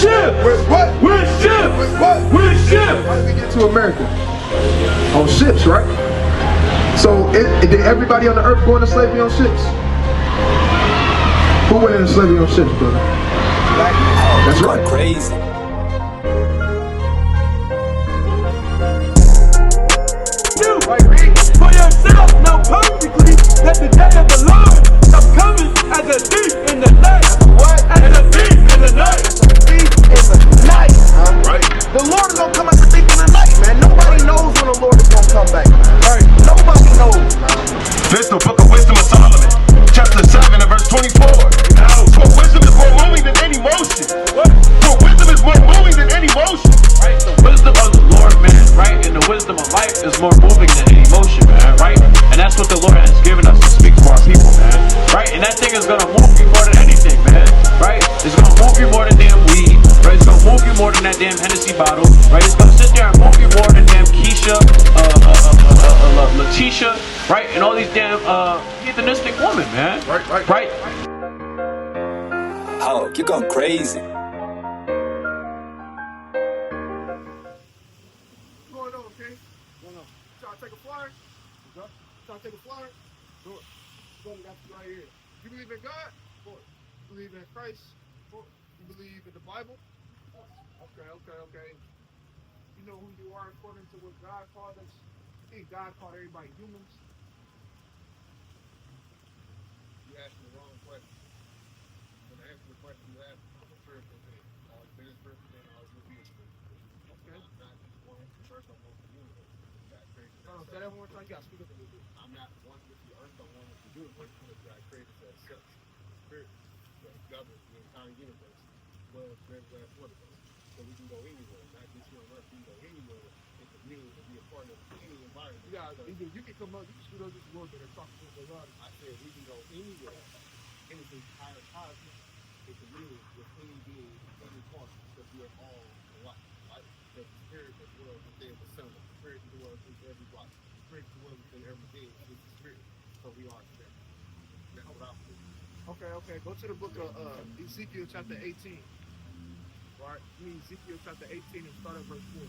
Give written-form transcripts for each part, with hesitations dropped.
ship. With what? With ships. With what? With ships. How did we get to America? On ships, right? So did everybody on the earth go into slavery on ships? Who went into slavery on ships, brother? That's right. Crazy. You for yourself know perfectly that the day of the Lord is coming as a thief in the night. What? As a thief in the night. Thief in the night. Right. The Lord is gonna come as a thief in the night, man. Nobody knows when the Lord is gonna come back. Right. Nobody knows. This the book of wisdom of Solomon, chapter 7 and verse 24. For wisdom is more moving than any motion. What? For wisdom is more moving than any motion. Right? The wisdom of the Lord, man, right? And the wisdom of life is more moving than any emotion, man, right? And that's what the Lord has given us to speak to our people, man, right? And that thing is gonna move you more than anything, man, right? It's gonna move you more than damn weed, right? It's gonna move you more than that damn Hennessy bottle, right? It's gonna sit there and move you more than damn Keisha, Letitia, right? And all these damn heathenistic women, man. Right? Oh, you're going crazy. What's going on, okay? Trying to take a flyer? Trying to take a flyer? Sure. Go, we got you right here. You believe in God? Sure. You believe in Christ? Sure. You believe in the Bible? Okay. You know who you are according to what God called us? I think God called everybody humans. You asked me the wrong question. When I answer the question you asked, I'm a spiritual being. All been a spiritual being, all will be a spiritual being. Okay. I'm not just one first, I'm one with the universe. God created that. Say that one more time. You gotta speak up a little bit. I'm not one with the earth, I'm one with the universe. God created that self, spirit, that governs the entire universe. Blood, red, glass, water. So we can go anywhere, not just here on earth. We can go anywhere. It can mean to be a part of any environment. Yeah, you can come up, you can scoot up just a little bit and talk to the Lord. I said we can go anywhere in the entire cosmos. It can mean with any being, any part, because we are all alike, right? The spirit that dwells within the sun, the spirit that dwells within every rock, the spirit that dwells within every being is the spirit. So we are together. That's what I believe. Okay. Go to the book of Ezekiel chapter 18. Right? Ezekiel chapter 18 and start at verse 4.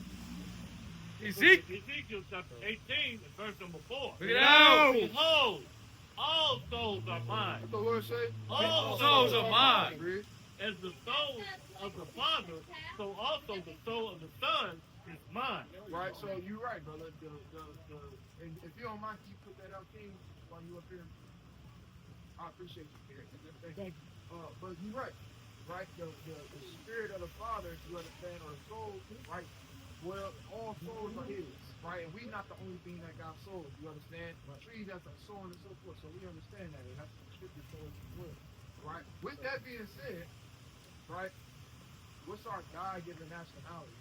Ezekiel chapter 18 and verse number 4. Look it out. Behold, all souls are mine. What the Lord say? All souls are mine. Read. As the soul of the Father, so also the soul of the Son is mine. Right, so you're right, brother. And if you don't mind, can you put that up, King, while you up here? I appreciate you, King. Thank you. But you're right. Right, the spirit of the Father, you understand, or the soul, right? Well, all souls are His, right? And we not the only thing that got souls. You understand? Trees have a soul and so forth. So we understand that, and that's what the scripture shows as well, right? With that being said, right, what's our God-given nationality?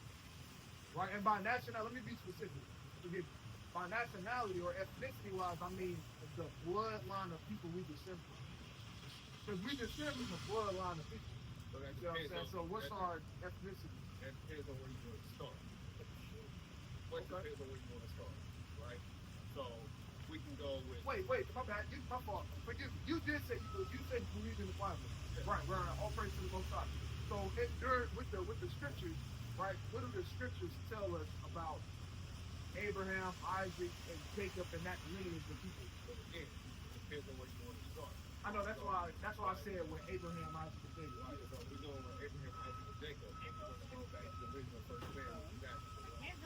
Right, and by nationality, let me be specific. Forgive me. By nationality or ethnicity-wise, I mean the bloodline of people we descend from. Because we descend from the bloodline of people. You know what I'm saying? So what's our ethnicity? That depends on where you want to start. What depends on where you want to start, right? So we can go with. Wait, my bad. My fault. Forgive me. You did say you said you believe in the Bible. Yeah. Right. All praise to the Most High. So with the scriptures, right? What do the scriptures tell us about Abraham, Isaac, and Jacob, and that lineage of people? But again, it depends on where you want to start. I know that's why I said with Abraham, Isaac, and Jacob. Right. So we're going with Abraham, Isaac, and Jacob. We're going to go back to the original first family.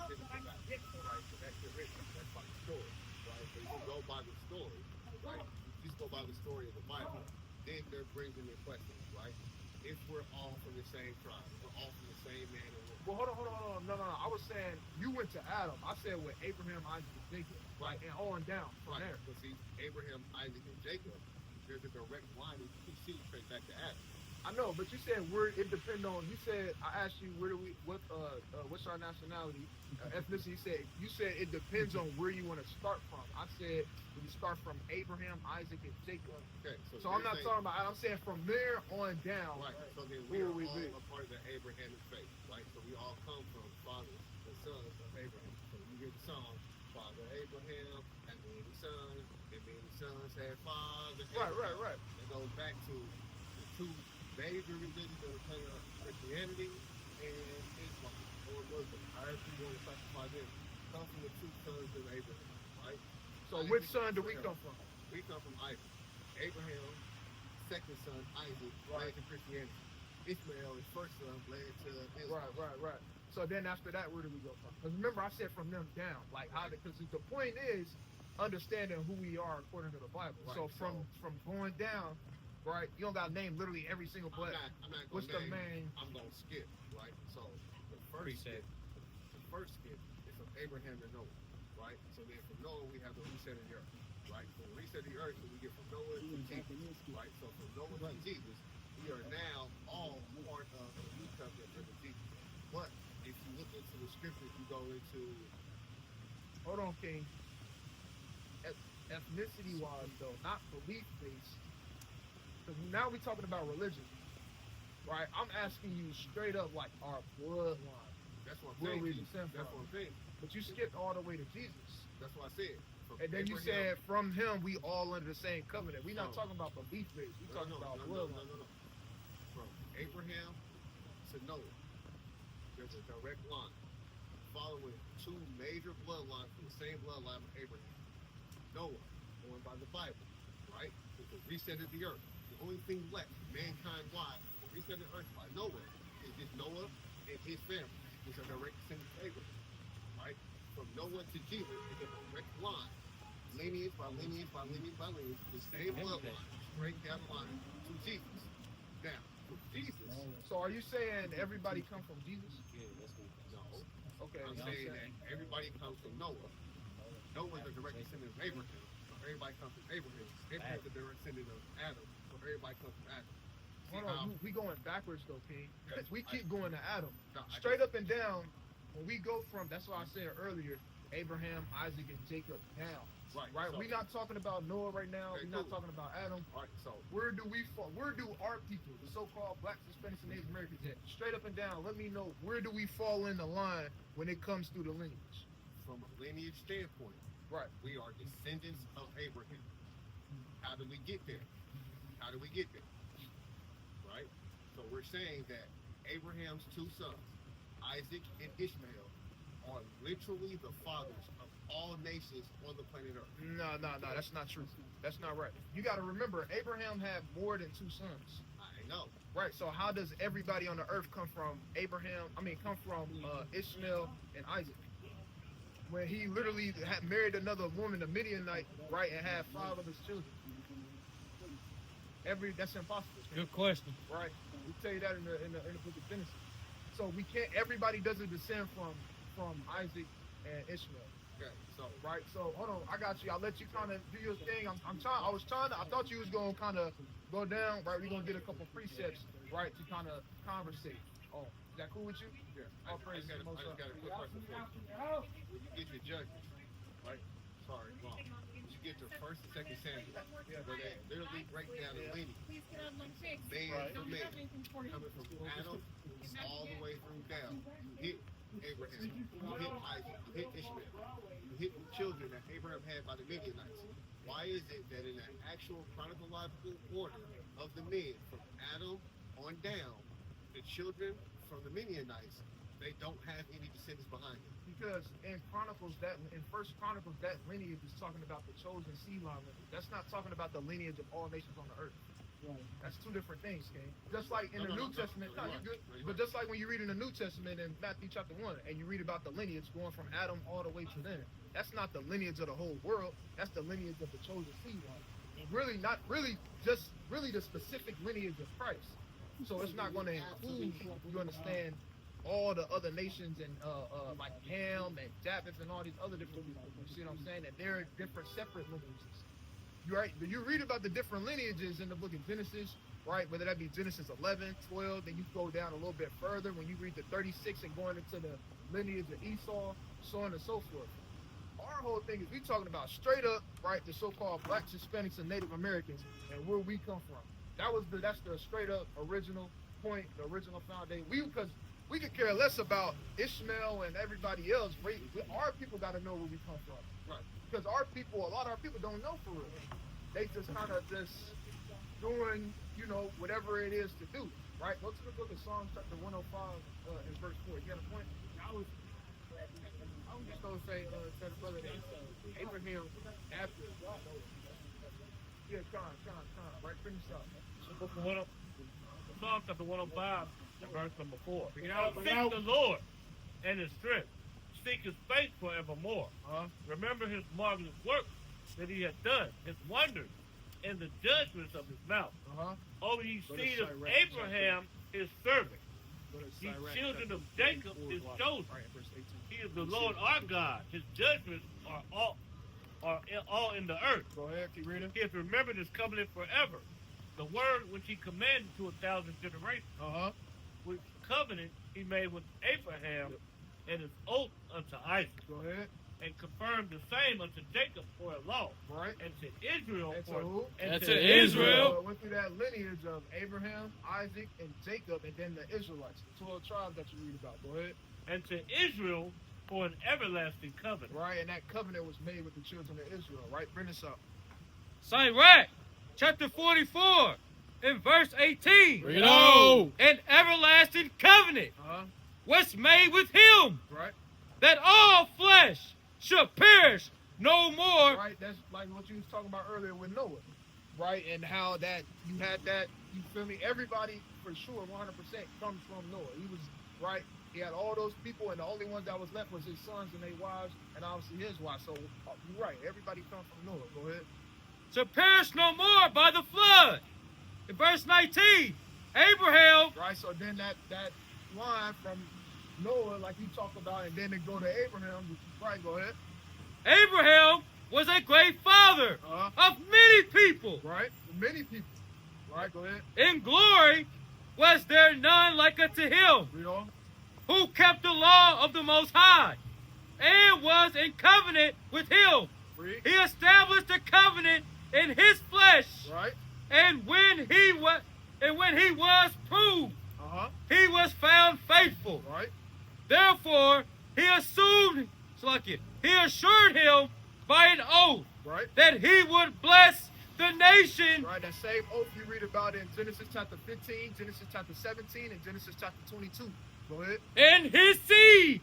Right, so that's the original. That's by the story. Right. So you go by the story, right? You just go by the story of the Bible. Then there brings in the questions, right? If we're all from the same tribe, we're all from the same man and woman. Well, hold on. No. I was saying you went to Adam. I said with Abraham, Isaac, and Jacob, right, and on down from there. But see, Abraham, Isaac, and Jacob, there's a direct line that you can see straight back to Adam. I know, but you said it depends on. You said I asked you what's our nationality, ethnicity. You said it depends on where you want to start from. I said you start from Abraham, Isaac, and Jacob. Okay, so I'm not talking about. I'm saying from there on down. Right. So then we are all a part of the Abrahamic faith, right? So we all come from fathers and sons of Abraham. So you hear the song, Father Abraham, and then the son, and then the sons had father. Right. It goes back to the two major religions that are coming up: Christianity and Islam, or Muslim, however you want to classify them, come from the two sons of Abraham, right? So which son do we come from? We come from Isaac. Abraham, second son, Isaac, led to Christianity. Ishmael, his first son, led to Islam. Right. So then after that, where do we go from? Because remember, I said from them down. Like how? Because the point is understanding who we are according to the Bible. Right, so from going down, right? You don't got to name literally every single blood. I'm not What's the main? I'm gonna skip, right? So the first skip is from Abraham to Noah, right? So then from Noah we have the reset of the earth, right? From the reset of the earth, so we get from Noah to Jesus, right? So from Noah to Jesus, we are now all part of the new covenant of Jesus. But if you look into the scriptures, you go into. Hold on, King. Ethnicity wise though, not belief based. Because now we're talking about religion, right? I'm asking you straight up, like our bloodline. That's what I'm where saying. we descend from. That's what I'm saying. But you skipped all the way to Jesus. That's what I said. From And then you Abraham, said from him we all under the same covenant. We're not talking about belief based. We're talking about bloodline. No. From Abraham to Noah, there's a direct line following two major bloodlines from the same bloodline of Abraham. Noah, going by the Bible, right? With the reset of the earth. The only thing left, mankind-wide, the reset of the earth by Noah is just Noah and his family, which are direct descendants of Abraham, right? From Noah to Jesus is a direct line, lineage by lineage by lineage by lineage, the same bloodline, straight down the line to Jesus. Now, from Jesus, So are you saying everybody come from Jesus? no. Okay. I'm saying that everybody comes from Noah. Noah's a direct descendant of Abraham. So everybody comes from Abraham. Abraham's a direct descendant of Adam. So everybody comes from Adam. See Hold on, we going backwards though, King. Yes, We keep going to Adam. No, Straight up and down, when we go from, that's why I said earlier, Abraham, Isaac, and Jacob down. Right. So, We're not talking about Noah right now. Okay, We're not cool. talking about Adam. all right, so Where do we fall? Where do our people, the so-called blacks, Hispanics, and Native Americans at? Straight up and down, let me know, where do we fall in the line when it comes through the lineage? from a lineage standpoint, Right. we are descendants of Abraham. How do we get there? Right? So we're saying that Abraham's two sons, Isaac and Ishmael, are literally the fathers of all nations on the planet Earth. No, that's not true. That's not right. You got to remember, Abraham had more than two sons. I know. Right, so how does everybody on the earth come from Ishmael and Isaac? When he literally had married another woman, a Midianite, right, and had 5 of his children. That's impossible. Good question. Right? We tell you that in the book of Genesis. So we can't. Everybody doesn't descend from Isaac and Ishmael. Okay, so Right? So hold on, I got you. I'll let you kind of do your thing. I thought you was gonna kind of go down. Right? We're gonna get a couple precepts, right, to kind of conversate. Oh, is that cool with you? yeah, All I praise just to the Most got High. a quick question for you. When you get your judges, right? Sorry, wrong. When you get your first and second Samuel, where they literally break down the lineage, man for man, coming from Adam all the way through down. You hit Abraham, you hit Isaac, you hit Ishmael, you hit the children that Abraham had by the Midianites. Why is it that in the actual chronological order of the men from Adam on down, the children from the Midianites, they don't have any descendants behind them? Because in First Chronicles, that lineage is talking about the chosen seed line lineage. That's not talking about the lineage of all nations on the earth. That's two different things, King. Just like in the New Testament, you're good. But just like when you read in the New Testament in Matthew chapter 1, and you read about the lineage going from Adam all the way to then, that's not the lineage of the whole world. That's the lineage of the chosen seed line. Really, not really, just really the specific lineage of Christ. So it's not going to include, you understand, all the other nations and like Ham and Japheth and all these other different people. You see what I'm saying? That they're different, separate lineages. You're right. You read about the different lineages in the book of Genesis, right? Whether that be Genesis 11, 12, then you go down a little bit further when you read the 36 and going into the lineage of Esau, so on and so forth. Our whole thing is we talking about straight up, right? The so-called blacks, Hispanics, and Native Americans, and where we come from. That's the straight up original point, the original foundation. Because we could care less about Ishmael and everybody else. Our people got to know where we come from. Right. Because a lot of our people don't know for real. They just kind of just doing, you know, whatever it is to do, right? Go to the book of Psalms chapter 105 and verse 4. You got a point? I was just going to say, to the brother that Abraham after Noah. Yeah, Cant, right? Finish up. Psalm chapter 105 and verse number 4. Seek the Lord and his strength. Seek his face forevermore. Remember his marvelous works that he had done, his wonders, and the judgments of his mouth. O ye seed of Abraham, his servant. Ye children of Jacob, his chosen. He is the Lord our God. His judgments are all in the earth. Go ahead, keep reading. He has remembered his covenant forever. The word which he commanded to 1,000 generations. Which covenant he made with Abraham and his oath unto Isaac. Go ahead. And confirmed the same unto Jacob for a law. Right. And to Israel And to for who? and to Israel. Went through that lineage of Abraham, Isaac, and Jacob, and then the Israelites, the 12 tribes that you read about. Go ahead. And to Israel for an everlasting covenant. Right, and that covenant was made with the children of Israel. Right, bring this up. Sirach, chapter 44, in verse 18. Bring it on. An everlasting covenant was made with him, Right. that all flesh should perish no more. Right, that's like what you was talking about earlier with Noah. Right, and how that you had that, you feel me? Everybody, for sure, 100% comes from Noah. He was, right, he had all those people, and the only ones that was left was his sons and their wives, and obviously his wives. So, you're right, everybody comes from Noah. Go ahead. Shall perish no more by the flood. In verse 19, Abraham, Right, so then that line from Noah, like you talked about, and then it go to Abraham. Right, go ahead. Abraham was a great father of many people. Right, many people. Right, go ahead. In glory was there none like unto him, Read on. who kept the law of the Most High, and was in covenant with him. Read. He established a covenant in his flesh, Right. and when he was proved, he was found faithful. Right. Therefore, he assured him by an oath Right. that he would bless the nation. Right, that same oath you read about in Genesis chapter 15, Genesis chapter 17, and Genesis chapter 22. Go ahead. And his seed,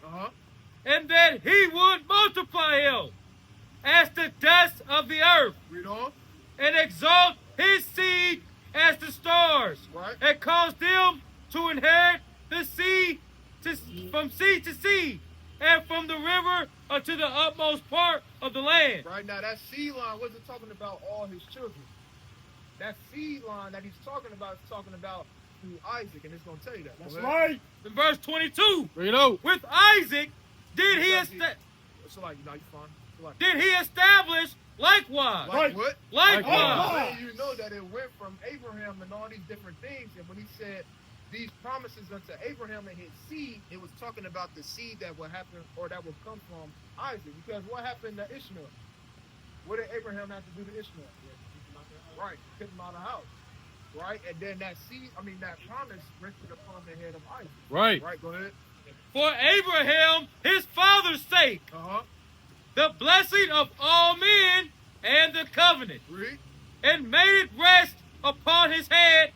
and that he would multiply him as the dust of the earth, Read on. and exalt his seed as the stars, Right. and cause them to inherit the sea from sea to sea, and from the river unto the utmost part of the land. Right, now that seed line wasn't talking about all his children. That seed line that he's talking about is talking about through Isaac, and it's going to tell you that. That's Go ahead. right. In verse 22, Bring it on. with Isaac did he So like, you know, you fine. So like, did he establish likewise. like what? Likewise. You know that it went from Abraham and all these different things, and when he said these promises unto Abraham and his seed, it was talking about the seed that would happen or that would come from Isaac. Because what happened to Ishmael? What did Abraham have to do to Ishmael? Right, kick him out of the house. Right, and then that seed, that promise rested upon the head of Isaac. Right. Right, go ahead. For Abraham, his father's sake, the blessing of all men and the covenant, Read. and made it rest upon his head.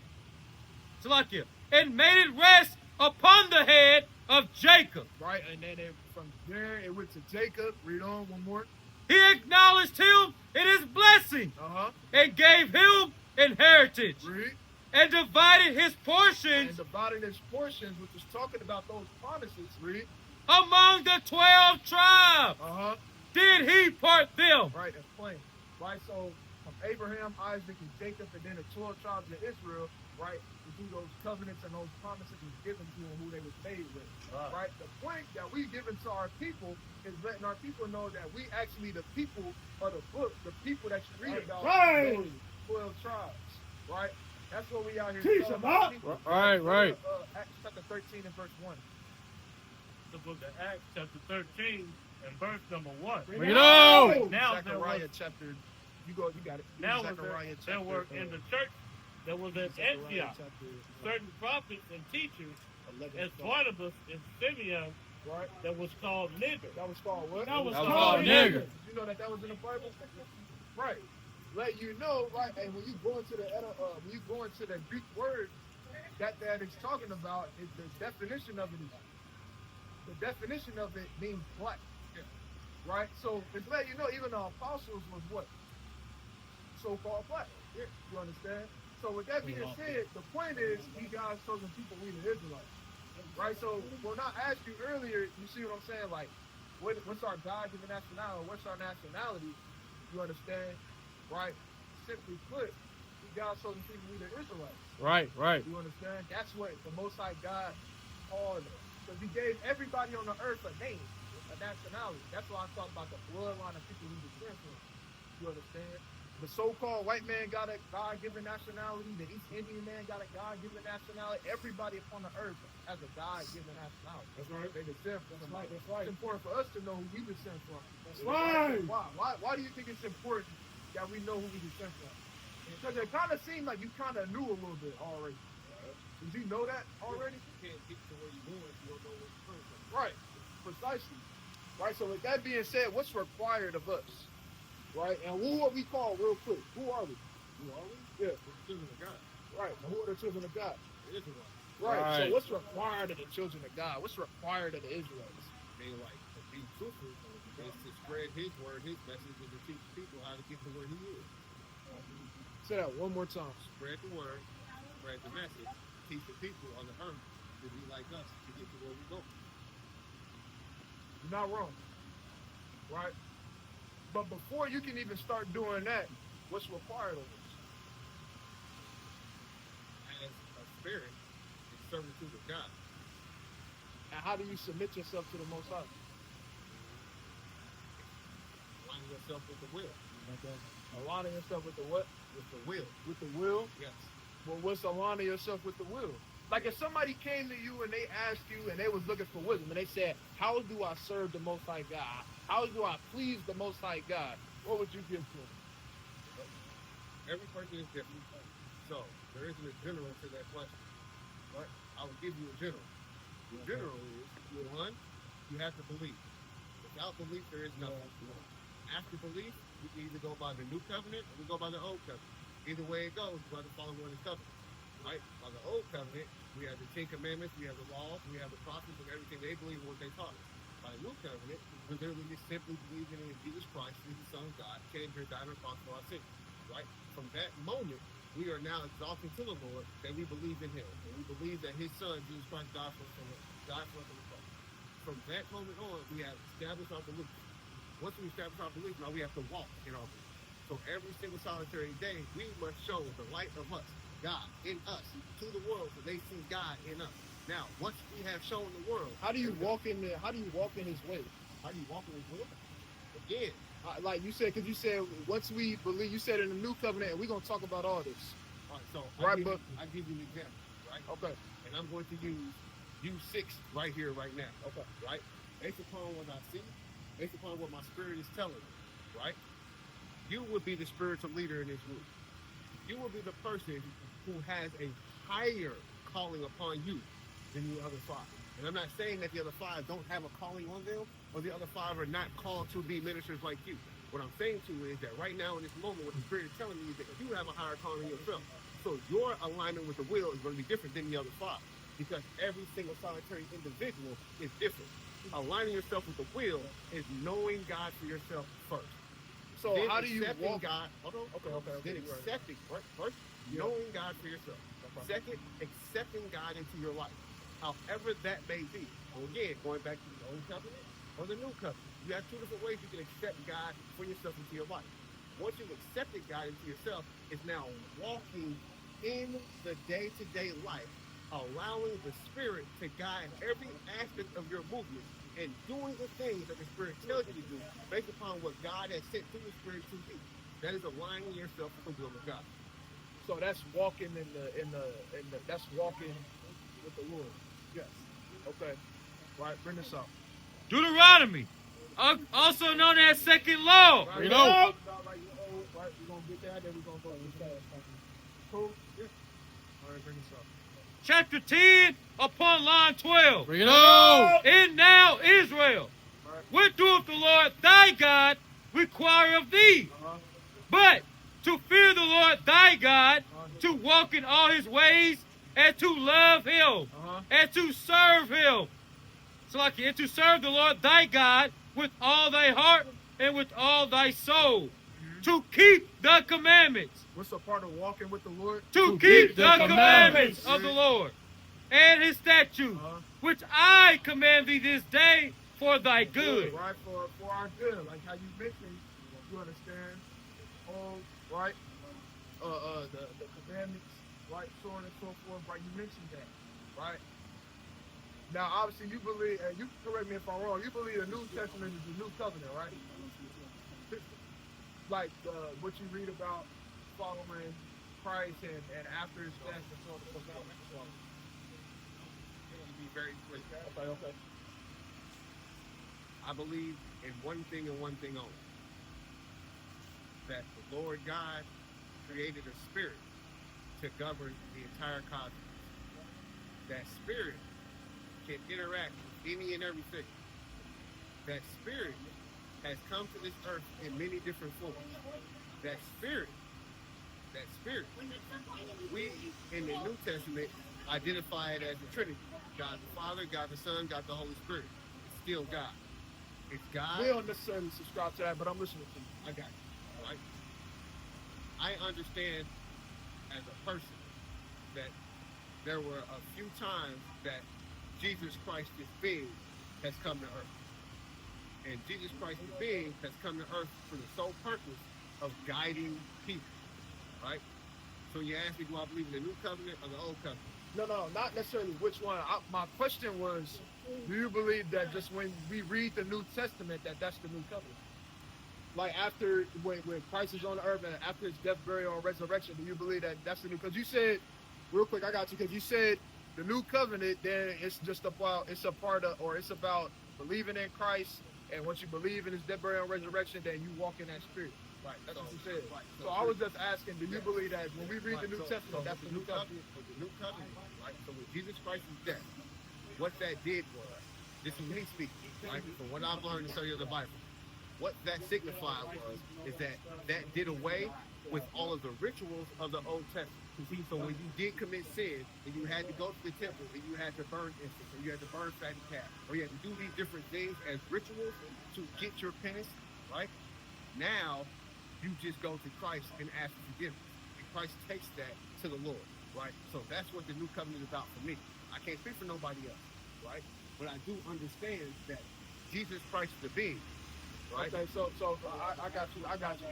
Salakia. And made it rest upon the head of Jacob. Right, and then from there it went to Jacob. Read on one more. He acknowledged him in his blessing, and gave him inheritance, Read. and divided his portions And divided his portions, which is talking about those promises. Read. among the 12 tribes. Did he part them? Right, that's plain. Right, so from Abraham, Isaac, and Jacob, and then the 12 tribes of Israel, right, to do those covenants and those promises was given to them who they was made with. Right. The point that we giving to our people is letting our people know that we actually the people of the book, the people that you read about, Right. those 12 tribes. Right? That's what we out here Teach telling them our up. people. Right. Acts chapter 13 and verse 1. The book of Acts, chapter 13, and verse number 1. Bring it on. Now there Zechariah was, chapter, you got it. now was Zechariah there were in the church that was at Zechariah Antioch chapter certain prophets and teachers, 11. as Barnabas and Simeon, Right? that was called nigger. That was called what? That was That was called called nigger. nigger. You know that was in the Bible? Right. let you know, right? And when you go into the Greek word that is talking about, is the definition of it means black. Right? So it's letting you know even the apostles was what? So-called black. You understand? So with that being said, the point is you guys chosen people, we the Israelites. Right? So when I asked you earlier, you see what I'm saying? Like, what's our God-given nationality? What's our nationality? You understand? Right? Simply put, you guys chosen people, we the Israelites. Right. You understand? That's what the Most High God called us. Because he gave everybody on the earth a name, a nationality. That's why I talk about the bloodline of people we descend from. You understand? The so-called white man got a God-given nationality. The East Indian man got a God-given nationality. Everybody upon the earth has a God-given nationality. That's right. They descend from. That's right. It's important for us to know who we descend from. That's right. Why do you think it's important that we know who we descend from? Because it kind of seemed like you kind of knew a little bit already. Did you know that already? You can't get to where you're going if you don't know where you're coming from. Right. Precisely. Right. So with that being said, what's required of us? Right. And who are we called real quick? Who are we? Who are we? Yeah. We're children of God. Right. And who are the children of God? The Israelites. Right. Right. So what's required of the children of God? What's required of the Israelites? They like to be truthful, is to spread his word, his message, and to teach people how to get to where he is. Say that one more time. Spread the word, spread the message, teach the people on the earth to be like us, to get to where we go. You're not wrong. Right? But before you can even start doing that, what's required of us? As a spirit, it's servitude of God. And how do you submit yourself to the Most High? Aligning yourself with the will. Aligning yourself with the what? With the will. With the will? Yes. Well, what's aligning yourself with the will? Like if somebody came to you and they asked you and they was looking for wisdom and they said, how do I serve the Most High God? How do I please the Most High God? What would you give to them? Every person is different. So there isn't a general to that question. Right? I will give you a general. The general is, one, you have to believe. Without belief, there is nothing. After belief, we can either go by the new covenant or we go by the old covenant. Either way it goes, we have to follow one of the covenants. Right? By the old covenant, we have the 10 Commandments, we have the laws, we have the prophets, and everything they believe in what they taught us. By the new covenant, we literally just simply believing in Jesus Christ, who's the Son of God, came here, died on the cross for our sins. Right? From that moment, we are now exalting to the Lord that we believe in him. And we believe that his Son, Jesus Christ, died for us on the cross. From that moment on, we have established our belief. Once we establish our belief, now we have to walk in our belief. So every single solitary day, we must show the light of us, God, in us, to the world, so they see God in us. Now, once we have shown the world, how do you walk in His way? How do you walk in his will? Again, like you said, because you said once we believe, you said in the new covenant, and we're gonna talk about all this. All right, so right, I give you an example, right? Okay. And I'm going to use 6 right here, right now. Okay. Right? Based upon what I see, based upon what my spirit is telling me, right? You would be the spiritual leader in this group. You will be the person who has a higher calling upon you than the other 5. And I'm not saying that the other 5 don't have a calling on them, or the other 5 are not called to be ministers like you. What I'm saying to you is that right now in this moment, what the Spirit is telling me is that you have a higher calling yourself. So your alignment with the will is going to be different than the other 5, because every single solitary individual is different. Aligning yourself with the will is knowing God for yourself first. So then how do you walk? God? Hold on. Okay. Then accepting, right? First, knowing God for yourself. Second, accepting God into your life, however that may be. So again, going back to the old covenant or the new covenant, you have 2 different ways you can accept God for yourself into your life. Once you've accepted God into yourself, it's now walking in the day-to-day life, allowing the Spirit to guide every aspect of your movement and doing the things that the Spirit tells you to do based upon what God has sent through the Spirit to you. That is aligning yourself with the will of God. So that's walking that's walking with the Lord. Yes. Okay. Right. Bring this up. Deuteronomy, also known as second law. Right, we're gonna get that, then we're gonna go to the fast. Cool. Yeah. All right. Bring this up. Chapter 10 upon line 12. Bring it on. And now Israel, what doeth the Lord thy God require of thee? But to fear the Lord thy God, to walk in all his ways, and to love him, and to serve him. So like, and to serve the Lord thy God with all thy heart and with all thy soul. To keep the commandments. What's a part of walking with the Lord? To keep the commandments of the Lord and his statutes, which I command thee this day for thy good. Right, for our good. Like how you mentioned, you understand, right? The commandments, right, so on and so forth, right? You mentioned that, right? Now, obviously, you believe, and you can correct me if I'm wrong, you believe the New Testament is the New Covenant, right? Like what you read about following Christ and after his death and so on and so forth. So, To be very quick, okay. I believe in one thing and one thing only. That the Lord God created a spirit to govern the entire cosmos. That spirit can interact with any and everything. That spirit has come to this earth in many different forms. That spirit, we in the New Testament identify it as the Trinity. God the Father, God the Son, God the Holy Spirit. It's still God. It's God. We don't necessarily subscribe to that, but I'm listening to you. I got you. Right? I understand as a person that there were a few times that Jesus Christ, this being, has come to earth. And Jesus Christ, this being, has come to earth for the sole purpose of guiding people. Right? So you ask me, do I believe in the New Covenant or the Old Covenant? No, not necessarily which one. My question was, do you believe that just when we read the New Testament, that's the New Covenant? Like after, when Christ is on the earth and after his death, burial, and resurrection, do you believe that that's the new? Because you said, real quick, I got you, because you said the New Covenant, then it's just about, it's a part of, or it's about believing in Christ, and once you believe in his death, burial, and resurrection, then you walk in that spirit. Right, that's what you said. Right. So I was just asking, do you believe that when we read the New Testament, that's the New Covenant? The New Covenant, right? So with Jesus Christ's death, what that did was, this is me speaking, right? From what I've learned in study of the Bible, what that signified is that did away with all of the rituals of the Old Testament. So when you did commit sin, and you had to go to the temple, and you had to burn incense, or you had to burn fatty calf, or you had to do these different things as rituals to get your penance, right? Now, you just go to Christ and ask for forgiveness. And Christ takes that to the Lord, right? So that's what the New Covenant is about for me. I can't speak for nobody else, right? But I do understand that Jesus Christ is the being, right? Okay, so I got you.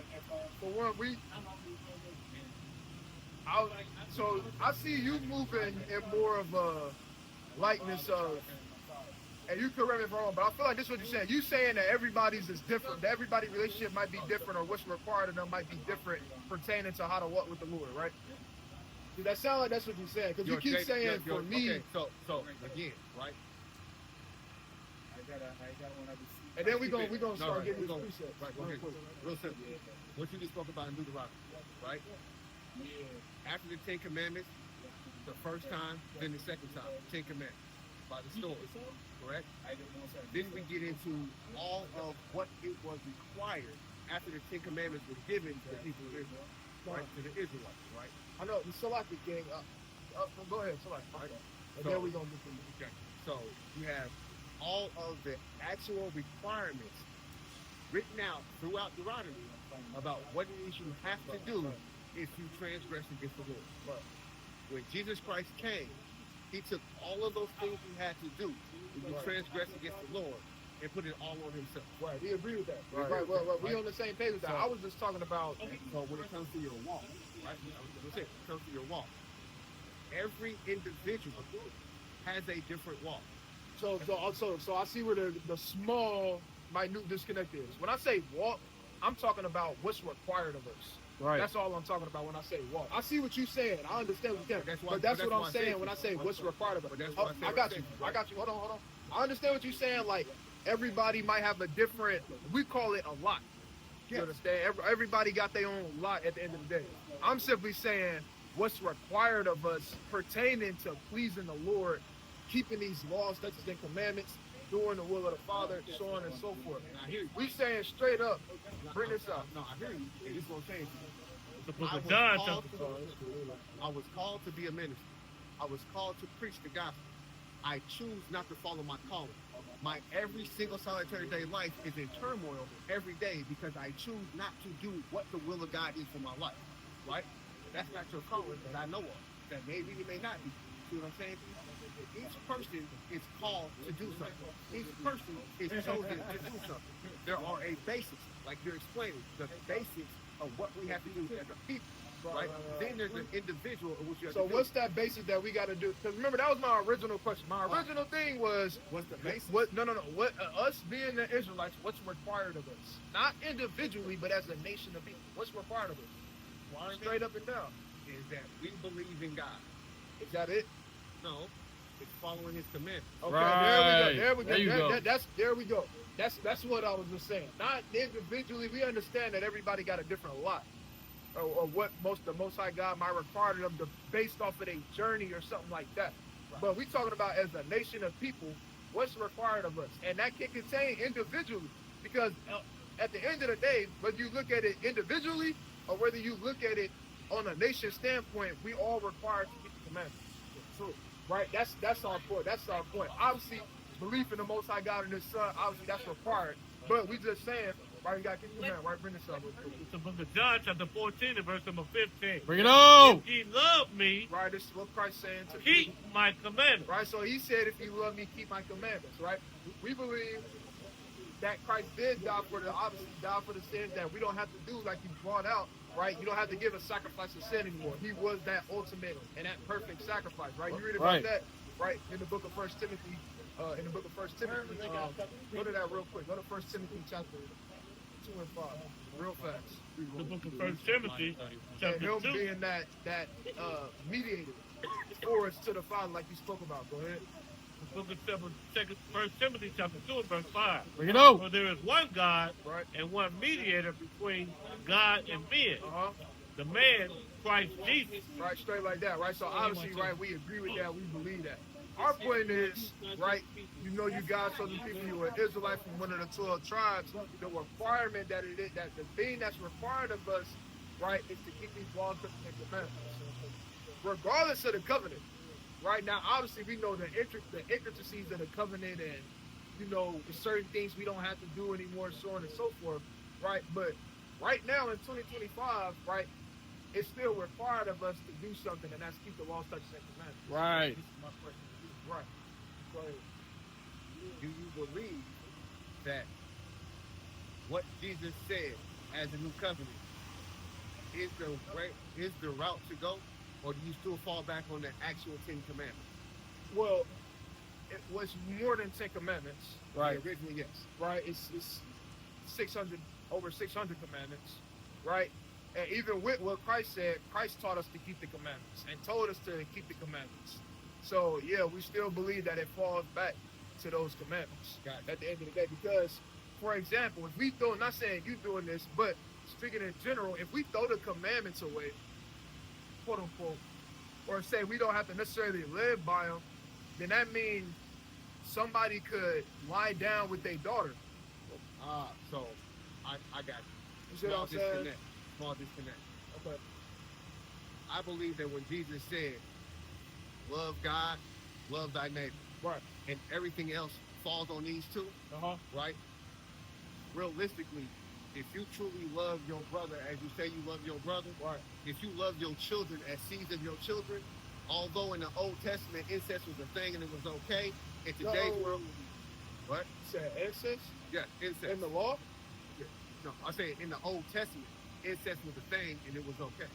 For one, so I see you moving in more of a likeness of, and you correct me if I'm wrong, but I feel like this is what you're saying. You saying that everybody's is different, that everybody's relationship might be different, or what's required of them might be different pertaining to how to walk with the Lord, right? Does that sound like that's what you're saying? Because you keep saying for me. Okay, so again, right? And then we're gonna start getting these precepts. Right, okay. Real simple. What you just spoke about in Deuteronomy, right? After the 10 Commandments, the first time, then the second time, 10 Commandments by the story, correct? Then we get into all of what it was required after the 10 Commandments were given to the people of Israel, right? To the Israelites, right? I know, the Salaki gang. Go ahead, Salaki. Right. And then we're gonna get to okay. So you have all of the actual requirements written out throughout Deuteronomy about what it is you have to do if you transgress against the Lord. But when Jesus Christ came, he took all of those things you had to do when you transgress against the Lord and put it all on himself. Right, we agree with that. Right. We on the same page with that. I was just talking about. So when it comes to your walk, right? When it comes to your walk, every individual has a different walk. So I see where the small, minute disconnect is. When I say walk, I'm talking about what's required of us. Right. That's all I'm talking about when I say walk. I see what you're saying. I understand what you're saying. But that's what I'm saying when I say what's required of us. I got you. Hold on. I understand what you're saying. Like, everybody might have a different, we call it a lot. You understand? Everybody got their own lot at the end of the day. I'm simply saying what's required of us pertaining to pleasing the Lord, keeping these laws, statutes, and commandments, doing the will of the Father, so on and so forth. We saying straight up, bring this up. No, I hear you. It's going to change. The book I of was John, called chapter to- I was called to be a minister. I was called to preach the gospel. I choose not to follow my calling. My every single solitary day life is in turmoil every day because I choose not to do what the will of God is for my life. Right? That's not your calling that I know of. That maybe it may not be. See what I'm saying? Each person is called to do something. Each person is chosen to do something. There are a basis, like you're explaining, the basics of what we have to do as a people. Right? Then there's an individual of which you have So to do. what's that basis that we got to do? Because remember, that was my original question. My original thing was, What's the basis? what? No. What us being the Israelites? What's required of us? Not individually, but as a nation of people. What's required of us? Straight up and down. Is that we believe in God. Is that it? No, it's following His commandments. Okay, Right. there we go. There you go. There we go. That's what I was just saying. Not individually. We understand that everybody got a different lot, or what the Most High God might require them to based off of a journey or something like that. Right. But we talking about as a nation of people, what's required of us, and that can contain individually, because at the end of the day, whether you look at it individually or whether you look at it on a nation standpoint, we all required to keep the commandments. True. Right? That's our point. That's our point. Obviously, belief in the Most High God and His Son, obviously that's required. But we just saying, right, you gotta keep the commandment. Right, bring this up. It's the book of John, chapter 14, and verse number 15. Bring it on. If ye love me, Right, this is what Christ saying to keep my commandments. Right, so He said, if you love me, keep my commandments. Right? We believe that Christ did die for the sins that we don't have to do, like He brought out. Right, you don't have to give a sacrifice of sin anymore. He was that ultimate and that perfect sacrifice. Right, you read about Right. that. Right, in the book of First Timothy. In the book of First Timothy, go to that real quick. Go to First Timothy chapter 2 and 5, real fast. The book of 1 Timothy, And chapter Him 2. being that mediator for us to the Father, like you spoke about. Go ahead. The book of 1 Timothy, chapter 2, and verse 5. Bring it on. For there is one God Right. and one mediator between God and men, The man, Christ Jesus. Right, straight like that. Right. So obviously, right, we agree with that. We believe that. Our point is, right, you know, you guys, chosen people, you were Israelite from one of the 12 tribes. The requirement that it is, that the thing that's required of us, right, is to keep these laws and commandments, regardless of the covenant. Right now, obviously, we know the intricacies of the covenant, and you know, the certain things we don't have to do anymore, so on and so forth. Right, but right now in 2025, right, it's still required of us to do something, and that's keep the laws, statutes, and commandments. Right. This is my question. Right. Go ahead. Do you believe that what Jesus said as a new covenant is the route to go, or do you still fall back on the actual 10 commandments? Well, it was more than 10 commandments. Right. Originally, yes. Right. It's 600, over 600 commandments. Right. And even with what Christ said, Christ taught us to keep the commandments and told us to keep the commandments. So yeah, we still believe that it falls back to those commandments at the end of the day. Because, for example, if we throw, not saying you doing this, but speaking in general, if we throw the commandments away, quote unquote, or say we don't have to necessarily live by them, then that means somebody could lie down with their daughter. So I got you. You see what I'm saying? Small disconnect. Okay. I believe that when Jesus said, love God, love thy neighbor, Right. and everything else falls on these two, right? Realistically, if you truly love your brother as you say you love your brother, Right. if you love your children as seeds of your children, although in the Old Testament incest was a thing and it was okay, in today's world, what? Said incest Yeah, incest. in the law. No, I say in the Old Testament, incest was a thing and it was okay.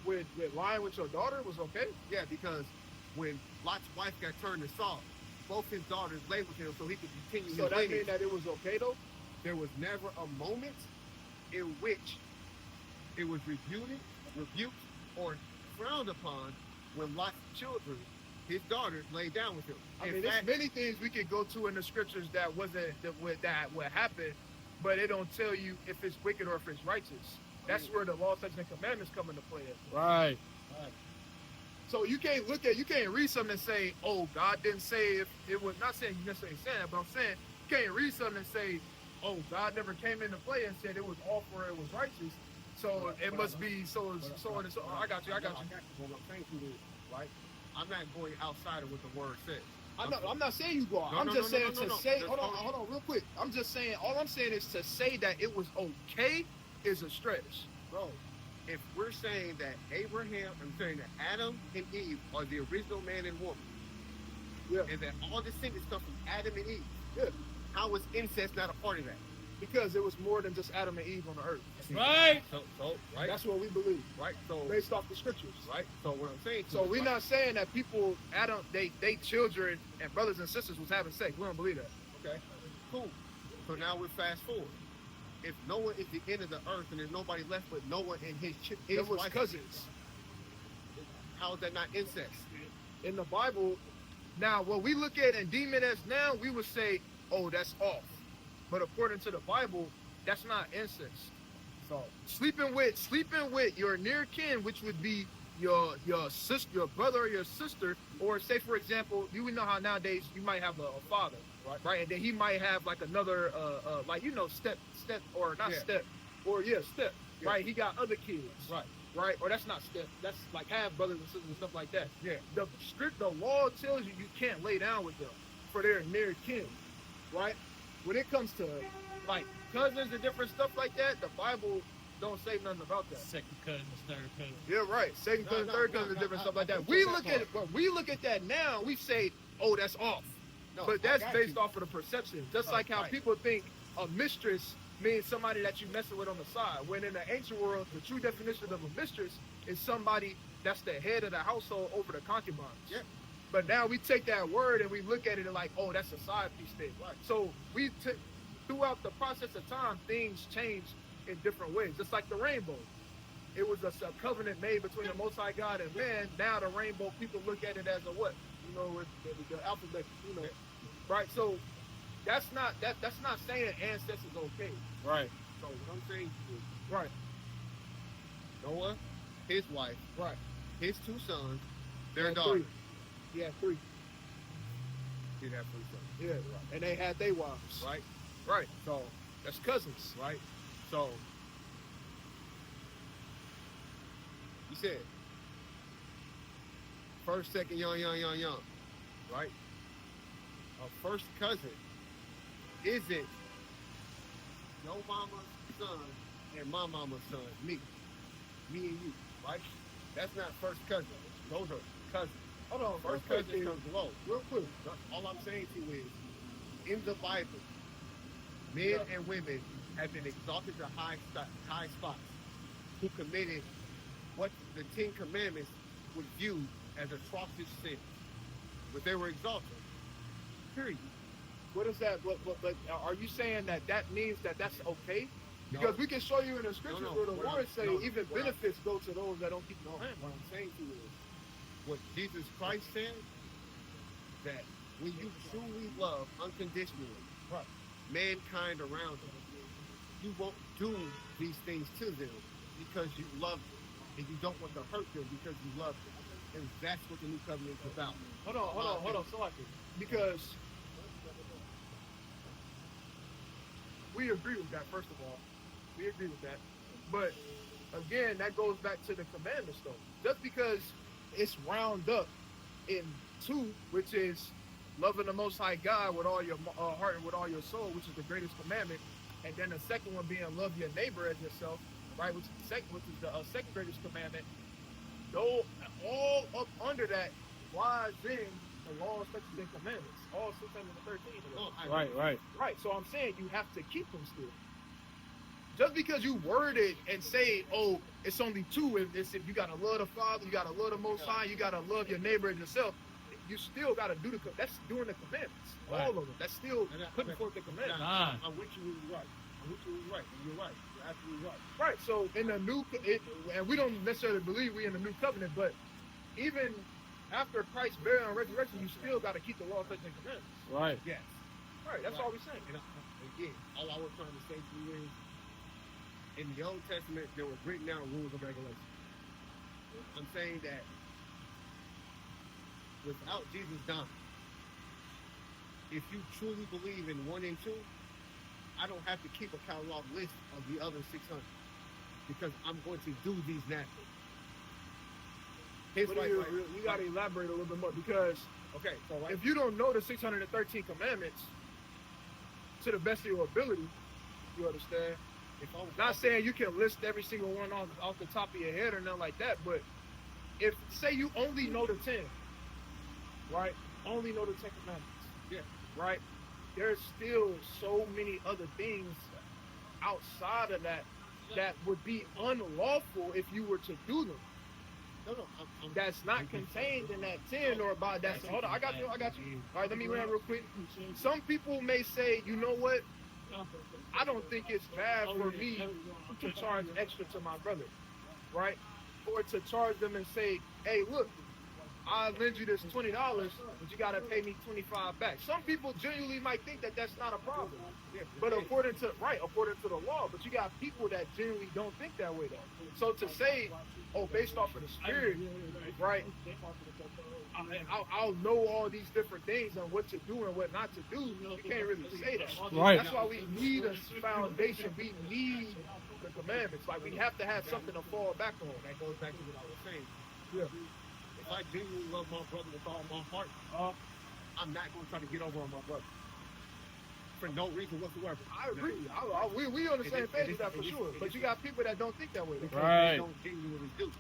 With lying with your daughter was okay. Yeah, because when Lot's wife got turned to Saul, both his daughters lay with him so he could continue So his that mean lineage. that it was okay though. There was never a moment in which it was rebuked, or frowned upon when Lot's children, his daughters, laid down with him. I In mean, there's fact, many things we could go to in the scriptures that wasn't that what happened, but it don't tell you if it's wicked or if it's righteous. That's where the law, statutes, and commandments come into play. Right. So you can't read something and say, oh, God didn't say if it was, not saying you necessarily saying that, but I'm saying you can't read something and say, oh, God never came into play and said it was awful or it was righteous. So it must be so and so. I got you. What I'm saying to you is, right? I'm not going outside of what the word says. I'm not saying you go out. I'm just saying to say. Hold on, real quick. I'm just saying. All I'm saying is to say that it was okay is a stretch, bro. If we're saying that I'm saying that Adam and Eve are the original man and woman, and that all descendants come from Adam and Eve, how was incest not a part of that? Because it was more than just Adam and Eve on the earth. Right. So right. That's what we believe. Right. So based off the scriptures. Right. So what I'm saying. So we're not saying that people, Adam, they children and brothers and sisters was having sex. We don't believe that. Okay. Cool. So now we're fast forward. If Noah is the end of the earth and there's nobody left but Noah and his was cousins. How is that not incest? In the Bible, now what we look at and deem it as now, we would say, oh, that's off. But according to the Bible, that's not incest. So sleeping with your near kin, which would be your sister, your brother or your sister, or say for example, you know how nowadays you might have a father, right? And then he might have like another step or not step, or step, right? He got other kids, right? Or that's not step, that's like half brothers and sisters and stuff like that. Yeah. The law tells you can't lay down with them for their near kin, right? When it comes to like cousins and different stuff like that, the Bible don't say nothing about that. Second cousin, third cousin. Yeah, right. Second cousin, third cousin, and different stuff like that. We look at it, but we look at that now. We say, oh, that's off. No, but that's based off of the perception. Just like how people think a mistress means somebody that you messing with on the side. When in the ancient world, the true definition of a mistress is somebody that's the head of the household over the concubines. Yeah. But now we take that word and we look at it like, oh, that's a side piece thing. Right. So throughout the process of time, things change in different ways. Just like the rainbow. It was a covenant made between the Most High God and man. Now the rainbow, people look at it as a what? You know, with the alphabet, you know. Right? So that's not saying ancestors is okay. Right. So what I'm saying is, right. Noah, his wife, right, his two sons, their daughter. He had three. He'd have 3 sons. Yeah, right. And they had their wives. Right. Right. So that's cousins. Right. So you said first, second, young. Right? A first cousin isn't your mama's son and my mama's son, me and you, right? That's not first cousin. Those are cousins. Hold on, first cousin comes below. Real quick. All I'm saying to you is, in the Bible, men and women have been exalted to high spots who committed what the 10 Commandments would view as atrocious sins. But they were exalted. Period. What is that? But are you saying that means that that's okay? Because we can show you in the scriptures where the Lord say even benefits go to those that don't keep the commandments. What I'm saying to you is, what Jesus Christ said, that when you truly love unconditionally mankind around you, you won't do these things to them because you love them, and you don't want to hurt them because you love them. And that's what the new covenant is about. Hold on, because we agree with that, first of all. We agree with that. But again, that goes back to the commandments though. Just because it's round up in 2, which is loving the Most High God with all your heart and with all your soul, which is the greatest commandment, and then the second one being love your neighbor as yourself, right? Which is the second greatest commandment. Though all up under that lies in the law, statutes, and commandments, all 613. Right. So I'm saying you have to keep them still. Just because you word it and say, oh, it's only 2, if you gotta love the Father, you gotta love the Most High, you gotta love your neighbor as yourself, you still gotta do that's doing the commandments. All of them. That's still putting forth the commandments. I'm with you, you're right. You're right. You're absolutely right. Right. So in the and we don't necessarily believe we in the new covenant, but even after Christ's burial and resurrection, you still got to keep the law, statutes, and commandments. Right. Yes. Right. That's all we're saying. And again, all I was trying to say to you is, in the Old Testament, there were written down rules and regulations. I'm saying that without Jesus dying, if you truly believe in 1 and 2, I don't have to keep a catalog list of the other 600. because I'm going to do these naturally. His But like, you got to elaborate a little bit more, because okay, so right, if you don't know the 613 commandments to the best of your ability, you understand? if I was Not saying you can list every single one off the top of your head or nothing like that, but if, say you only know the 10, right? Only know the 10 commandments, yeah, right? There's still so many other things outside of that that would be unlawful if you were to do them. no, That's not contained in that 10 or about that. Hold on, I got you. All right, let me run real quick. Some people may say, you know what? I don't think it's bad for me to charge extra to my brother, right? Or to charge them and say, hey, look, I'll lend you this $20, but you gotta pay me $25 back. Some people genuinely might think that that's not a problem, but according to the law. But you got people that genuinely don't think that way, though. So to say, oh, based off of the spirit, right? I'll know all these different things and what to do and what not to do. You can't really say that. Right. That's why we need a foundation. We need the commandments. Like, we have to have something to fall back on. that goes back to what I was saying. Yeah. If I genuinely love my brother with all my heart, I'm not going to try to get over on my brother for no reason whatsoever. I agree. We on the same page with that for sure. But you got people that don't think that way. Because Right. they don't genuinely do.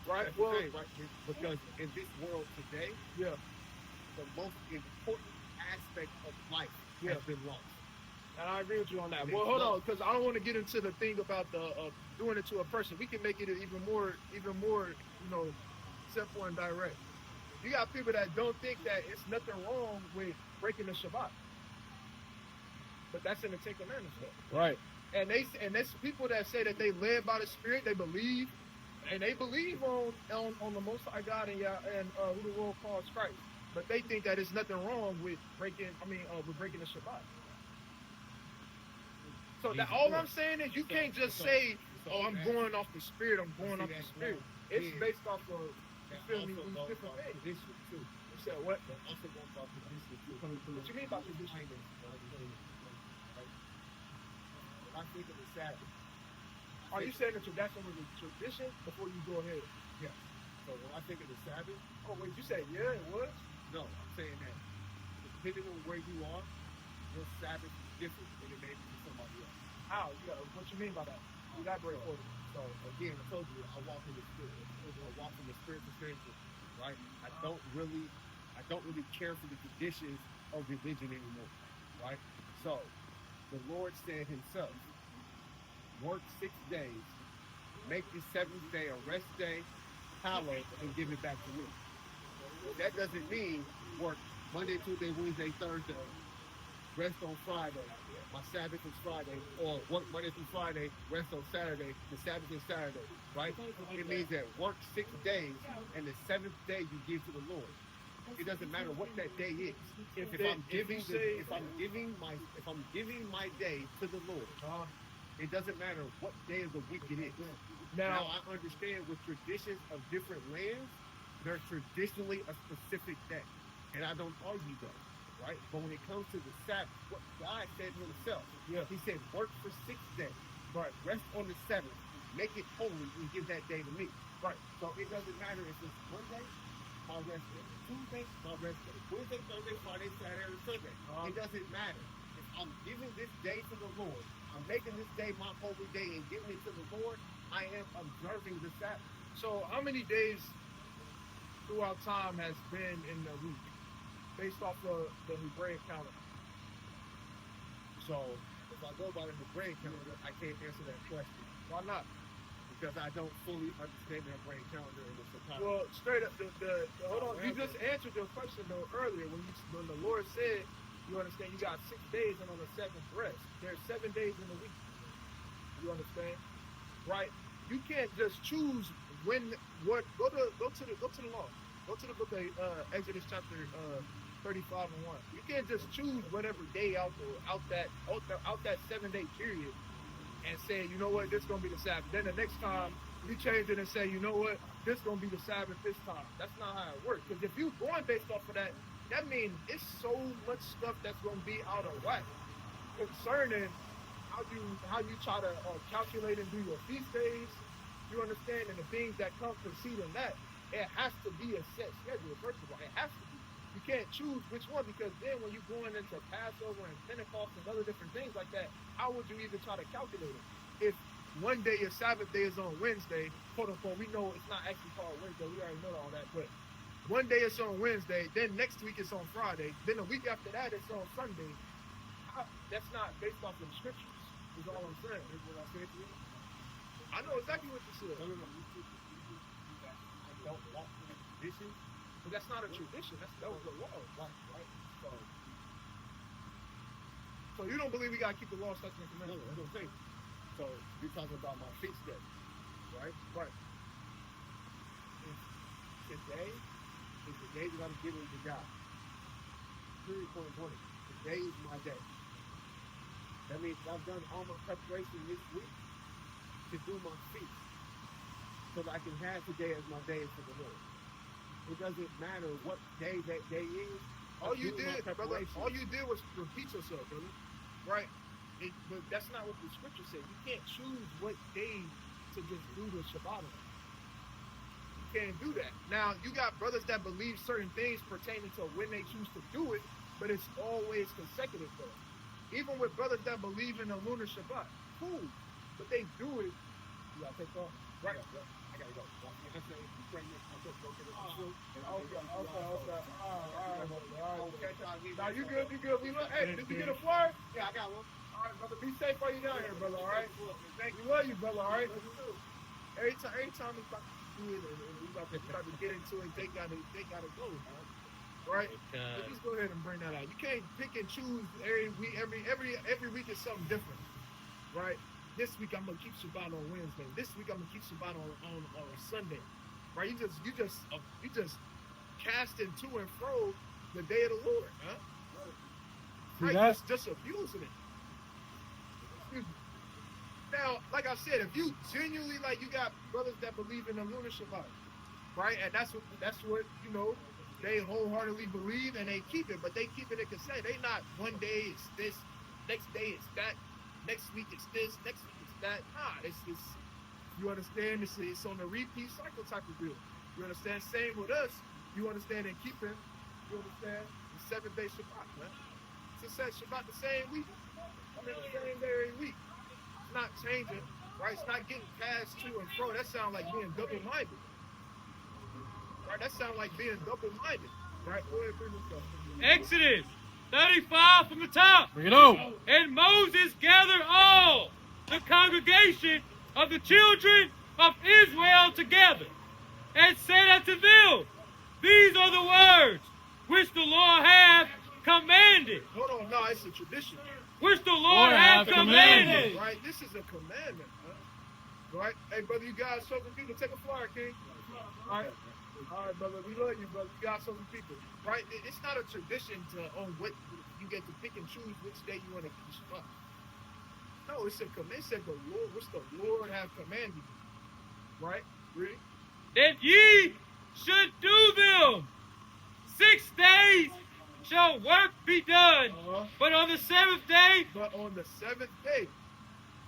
Right? That's the Well, thing, right? Because in this world today, yeah. the most important aspect of life Yeah. has been lost. And I agree with you on that. Well, hold on, because I don't want to get into the thing about the doing it to a person. We can make it even more, simple and direct. You got people that don't think that it's nothing wrong with breaking the Shabbat, but that's in the 10 Commandments, though. Right. And there's people that say that they led by the Spirit, they believe, and they believe on the Most High God and who the world calls Christ. But they think that there's nothing wrong with breaking the Shabbat. So that all I'm saying is you can't just say, "Oh, I'm going off the Spirit. I'm going off the Spirit." It's based off of, you feel me, these different things. Tradition too. You said what? That also goes off tradition too. What you mean by tradition? When I think of the Sabbath, Are you saying that that's was a tradition before you go ahead? yes. So when I think of the Sabbath, Oh, wait, you said yeah, it was? no, I'm saying that depending on where you are, your Sabbath is different than it may be for somebody else. How? What you mean by that? Elaborate for me. So again, I told you I walk in the spirit. I walk from the spirit to spiritual, right? I don't really care for the traditions of religion anymore, right? So the Lord said Himself, work 6 days, make the 7th day a rest day, hallowed, and give it back to me. That doesn't mean work Monday, Tuesday, Wednesday, Thursday, rest on Friday. My Sabbath is Friday, or work Monday through Friday, rest on Saturday. The Sabbath is Saturday, right? It means that work 6 days, and the 7th day you give to the Lord. It doesn't matter what that day is. If I'm giving my day to the Lord, it doesn't matter what day of the week it is. Now I understand with traditions of different lands, there's traditionally a specific day, and I don't argue that. Right? But when it comes to the Sabbath, what God said Himself, He said, work for 6 days, right? Rest on the 7th, make it holy, and give that day to me. Right. So it doesn't matter if it's Monday, my rest day, Tuesday, my rest day, Wednesday, Thursday, Friday, Saturday, or Sunday. It doesn't matter. If I'm giving this day to the Lord, I'm making this day my holy day and giving it to the Lord, I am observing the Sabbath. So how many days throughout time has been in the week, based off of the Hebraic calendar? So if I go by the Hebraic calendar, I can't answer that question. Why not? Because I don't fully understand the Hebraic calendar in the Shabbat. Well, straight up, hold on. You just answered your question though earlier when the Lord said, you understand, you got 6 days and on the 7th rest. There's 7 days in the week. You understand, right? You can't just choose when. What? Go to the law. Go to the book of Exodus chapter 35 and 1. You can't just choose whatever day out that 7-day period and say, you know what, this is gonna be the Sabbath. Then the next time you change it and say, you know what, this is gonna be the Sabbath this time. That's not how it works. Because if you're going based off of that, that means it's so much stuff that's gonna be out of whack concerning how you try to calculate and do your feast days. You understand, and the things that come preceding that, it has to be a set schedule. First of all, it has to be. You can't choose which one, because then when you're going into Passover and Pentecost and other different things like that, how would you even try to calculate it? If one day your Sabbath day is on Wednesday, quote unquote, we know it's not actually called Wednesday, we already know all that, but one day it's on Wednesday, then next week it's on Friday, then the week after that it's on Sunday. That's not based off of the scriptures, is all I'm saying. Is what I said to you. I know exactly what you said. No. I don't want tradition, but that's not a tradition. That was the law, right? So you don't believe we gotta keep the law, statutes, and commandments? No, that's what I'm saying. So you're talking about my feast day, right? Right. Today is the day that I'm giving to God. Period. Point blank. Today is my day. That means I've done all my preparation this week to do my feast, so that I can have today as my day for the Lord. It doesn't matter what day that day is. All you did, brother, all you did was repeat yourself, brother. Right? But that's not what the scripture says. You can't choose what day to just do the Shabbat on. You can't do that. Now, you got brothers that believe certain things pertaining to when they choose to do it, but it's always consecutive though. Even with brothers that believe in the lunar Shabbat, cool, but they do it. You gotta take off? Right. Yeah. I gotta go. Now you good, We look, hey, did you get a flyer? Yeah, I got one. All right, brother, be safe while you're down here, brother, all right? Thank you, love you, brother, all right? Every time it's about to do it, and we about to get into it, they gotta go, man. Right? So just go ahead and bring that out. You can't pick and choose every week. Every week is something different, right? This week I'm gonna keep Shabbat on Wednesday. This week I'm gonna keep Shabbat on Sunday, right? You just casting to and fro the day of the Lord, huh? Right? Just abusing it. Excuse me. Now, like I said, if you genuinely you got brothers that believe in the lunar Shabbat, right? And that's what you know. They wholeheartedly believe and they keep it, but they keep it in consent. They not one day it's this, next day it's that, next week it's this, next week it's that. Nah, it's you understand? It's on a repeat cycle type of deal. You understand? Same with us. You understand? And keeping, you understand? The 7-day Shabbat, man. It's a Shabbat the same week. I mean the same day every week. It's not changing, right? It's not getting passed to and fro. That sounds like being double-minded. Right, that sounds like being double-minded, right? Go ahead, bring this up. Exodus 35 from the top. Bring it on. And Moses gathered all the congregation of the children of Israel together, and said unto them, These are the words which the Lord hath commanded. Hold on, no, it's a tradition. Which the Lord hath commanded. Right, this is a commandment, huh? Right? Hey, brother, you guys show some people. Take a flyer, King. All right, brother, we love you, brother. You got some people, right? It's not a tradition on what you get to pick and choose which day you want to keep Shabbat. No, it's a command. It said the Lord, which the Lord have commanded you, right? Read. That ye should do them. 6 days shall work be done, but on the 7th day,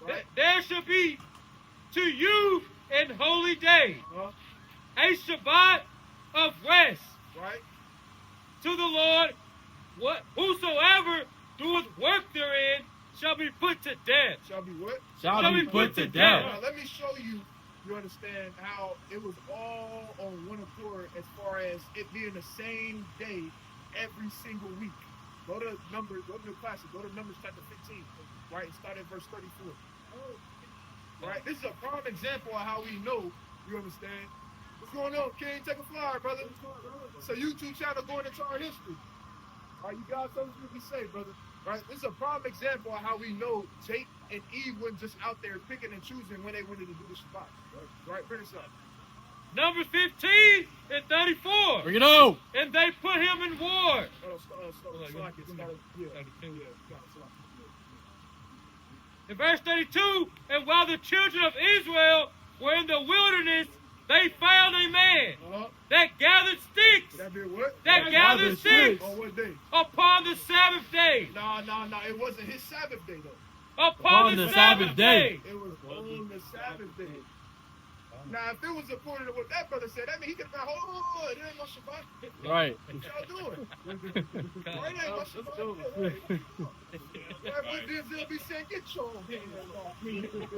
right? There shall be to you an holy day. A Shabbat of rest, right? To the Lord, whosoever doeth work therein shall be put to death. Shall be what? Shall be put to death. Now, let me show you. You understand how it was all on one accord as far as it being the same day every single week. Go to Numbers. Go to the classic. Go to Numbers chapter 15. Right, and start at verse 34. Right, this is a prime example of how we know. You understand? What's going on, King? Take a flyer, brother. It's a YouTube channel going into our history. All right, you guys, something to be safe, brother. Right, this is a prime example of how we know Jake and Eve wasn't just out there picking and choosing when they wanted to do the Shabbat. Right, bring this up. Numbers 15 and 34. Bring it on. And they put him in war. In verse 32, and while the children of Israel were in the wilderness, they found a man that gathered sticks. That did what? That gathered sticks. On what day? Upon the Sabbath day. No. It wasn't his Sabbath day, though. upon the Sabbath day. It was on the Sabbath day. Now, if it was according to what that brother said, that means he could have been, oh, it ain't no Shabbat. Right. What y'all doing? Right, it ain't no Shabbat. Right, but Denzel be saying, get your hands off me. But